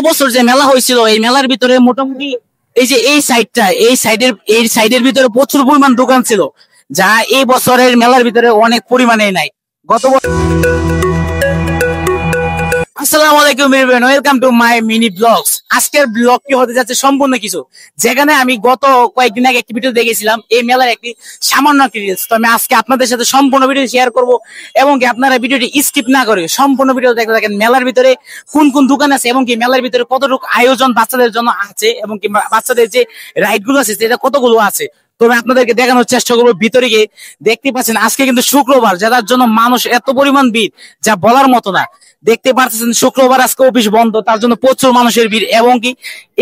বছর যে মেলা হয়েছিল এই মেলার ভিতরে মোটামুটি এই যে এই সাইডের ভিতরে প্রচুর পরিমাণ দোকান ছিল, যা এই বছরের মেলার ভিতরে অনেক পরিমাণে নাই। গত আসসালামু আলাইকুম everyone, welcome to my mini vlogs. আজকের ব্লগটি হতে যাচ্ছে সম্পূর্ণ কিছু, যেখানে আমি গত কয়েকদিন আগে একটি ভিডিও দেখেছিলাম এই মেলার একটি সামান্য একটি রিলস। তো আমি আজকে আপনাদের সাথে সম্পূর্ণ ভিডিও শেয়ার করব এবং কি আপনারা ভিডিওটি স্কিপ না করে সম্পূর্ণ ভিডিও দেখতে থাকেন। মেলার ভিতরে কোন কোন দোকান আছে এবং কি মেলার ভিতরে কতটুকু আয়োজন বাচ্চাদের জন্য আছে এবং কি বাচ্চাদের যে রাইড গুলো আছে সেটা কতগুলো আছে, তবে আপনাদেরকে দেখানোর চেষ্টা করবো। ভিতরে গিয়ে দেখতে পাচ্ছেন আজকে কিন্তু শুক্রবার, যার জন্য মানুষ এত পরিমাণ ভিড় যা বলার মতো না। দেখতে পাচ্ছেন শুক্রবার আজকে অফিস বন্ধ, তার জন্য প্রচুর মানুষের ভিড়। এবং কি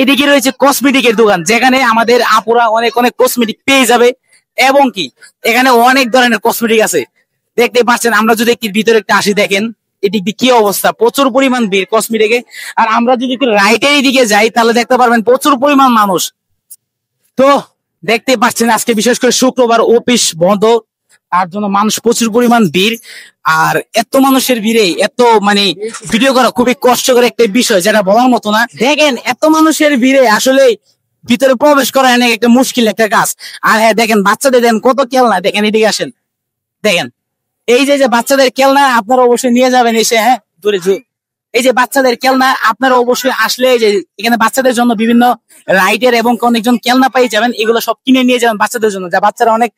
এদিকে রয়েছে কসমেটিকের দোকান, যেখানে আমাদের আপুরা অনেক অনেক কসমেটিক পেয়ে যাবে এবং কি এখানে অনেক ধরনের কসমেটিক আছে। দেখতে পাচ্ছেন, আমরা যদি একটু ভিতরে একটা আসি, দেখেন এদিক দিয়ে কি অবস্থা, প্রচুর পরিমাণ ভিড় কসমেটিকে। আর আমরা যদি একটু রাইটের দিকে যাই তাহলে দেখতে পারবেন প্রচুর পরিমাণ মানুষ। তো দেখতে পাচ্ছেন আজকে বিশেষ করে শুক্রবার অফিস বন্ধ, তার জন্য মানুষ প্রচুর পরিমাণ ভিড়। আর এত মানুষের ভিড়ে এত ভিডিও করা খুবই কষ্টকর একটা বিষয়, যেটা বলার মতো না। দেখেন এত মানুষের ভিড়ে আসলে ভিতরে প্রবেশ করা অনেক একটা মুশকিল একটা কাজ। আর হ্যাঁ দেখেন বাচ্চাদের দেন কত খেলনা, দেখেন এদিকে আসেন, দেখেন এই যে বাচ্চাদের খেলনা আপনারা অবশ্যই নিয়ে যাবেন এসে, হ্যাঁ দূরে এই যে বাচ্চাদের খেলনা আপনারা অবশ্যই আসলে যে এখানে বাচ্চাদের জন্য বিভিন্ন রাইডের এবং অনেকজন খেলনা পেয়ে যাবেন, এগুলো সব কিনে নিয়ে যাবেন বাচ্চাদের জন্য, যা বাচ্চারা অনেক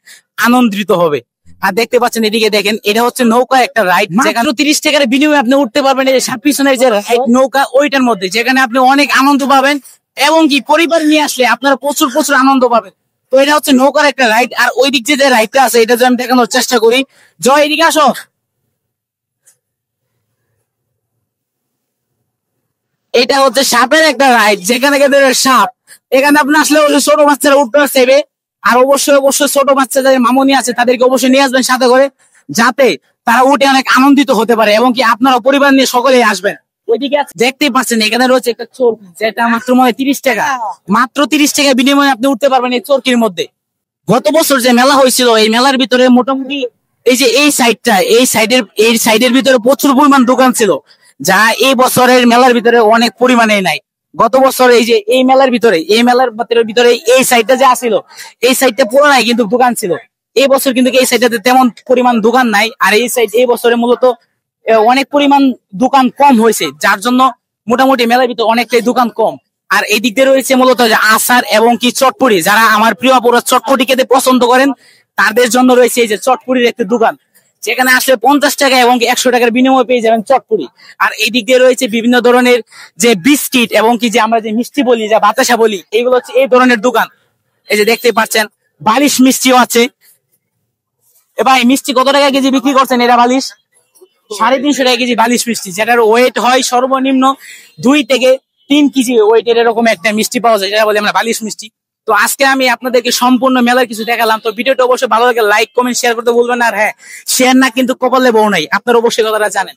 আনন্দিত হবে। আর দেখতে পাচ্ছেন এদিকে দেখেন, এটা হচ্ছে নৌকা একটা রাইড, যেখানে 30 টাকার বিনিময়ে আপনি উঠতে পারবেন এই যে পিছনের যে রাইড নৌকা ওইটার মধ্যে, যেখানে আপনি অনেক আনন্দ পাবেন এবং কি পরিবার নিয়ে আসলে আপনারা প্রচুর প্রচুর আনন্দ পাবেন। তো এটা হচ্ছে নৌকার একটা রাইড। আর ওই দিক যে রাইডটা আছে এটা যদি আমি দেখানোর চেষ্টা করি, জয় এদিকে আসো। এটা হচ্ছে সাপের একটা রাইড, যেখানে সাপ, এখানে আপনি আসলে ছোট বাচ্চারা উঠতে চাইবে। আর অবশ্যই অবশ্যই ছোট বাচ্চা যাদের মামুনি আছে তাদেরকে অবশ্যই নিয়ে আসবেন সাথে করে, যাতে তারা উঠে অনেক আনন্দিত হতে পারে এবং কি আপনারা পরিবার নিয়ে সকলেই আসবেন। ওইদিকে দেখতেই পাচ্ছেন এখানে রয়েছে একটা চোর, যেটা মাত্র 30 টাকা, মাত্র 30 টাকা বিনিময়ে আপনি উঠতে পারবেন এই চোরকির মধ্যে। গত বছর যে মেলা হয়েছিল এই মেলার ভিতরে মোটামুটি এই যে এই সাইডের ভিতরে প্রচুর পরিমাণ দোকান ছিল, যা এই বছরের মেলার ভিতরে অনেক পরিমাণে নাই। গত বছর এই যে এই মেলার ভিতরে এই সাইডটা যে আসছিল, এই সাইডটা পুরো নাই কিন্তু দোকান ছিল। এই বছর কিন্তু এই সাইডটাতে তেমন পরিমাণ দোকান নাই। আর এই বছরে মূলত অনেক পরিমাণ দোকান কম হয়েছে, যার জন্য মোটামুটি মেলার ভিতরে অনেকটাই দোকান কম। আর এই দিক দিয়ে রয়েছে মূলত যে আচার এবং কি চটপটি, যারা আমার প্রিয় আপুরা চটপটি খেতে পছন্দ করেন তাদের জন্য রয়েছে এই যে চটপটির একটি দোকান, যেখানে আসলে 50 টাকা এবং 100 টাকার বিনিময়ে পেয়ে যাবেন চটপটি। আর এই দিক দিয়ে রয়েছে বিভিন্ন ধরনের যে বিস্কিট এবং কি যে আমরা যে মিষ্টি বলি, যা বাতাসা বলি, এইগুলো হচ্ছে এই ধরনের দোকান। এই যে দেখতে পাচ্ছেন বালিশ মিষ্টিও আছে। এবার এই মিষ্টি কত টাকা কেজি বিক্রি করছেন? এরা বালিশ 350 টাকা কেজি বালিশ মিষ্টি, যেটার ওয়েট হয় সর্বনিম্ন 2 থেকে 3 কেজি ওয়েটের, এরকম একটা মিষ্টি পাওয়া যায়, যেটা বলি আমরা বালিশ মিষ্টি। তো আজকে আমি আপনাদেরকে সম্পূর্ণ মেলার কিছু দেখালাম। তো ভিডিওটা অবশ্যই ভালো লাগে লাইক কমেন্ট শেয়ার করতে ভুলবেন না। আর হ্যাঁ, শেয়ার না কিন্তু কপালে বউ নাই, আপনারা অবশ্যই কথাটা জানেন।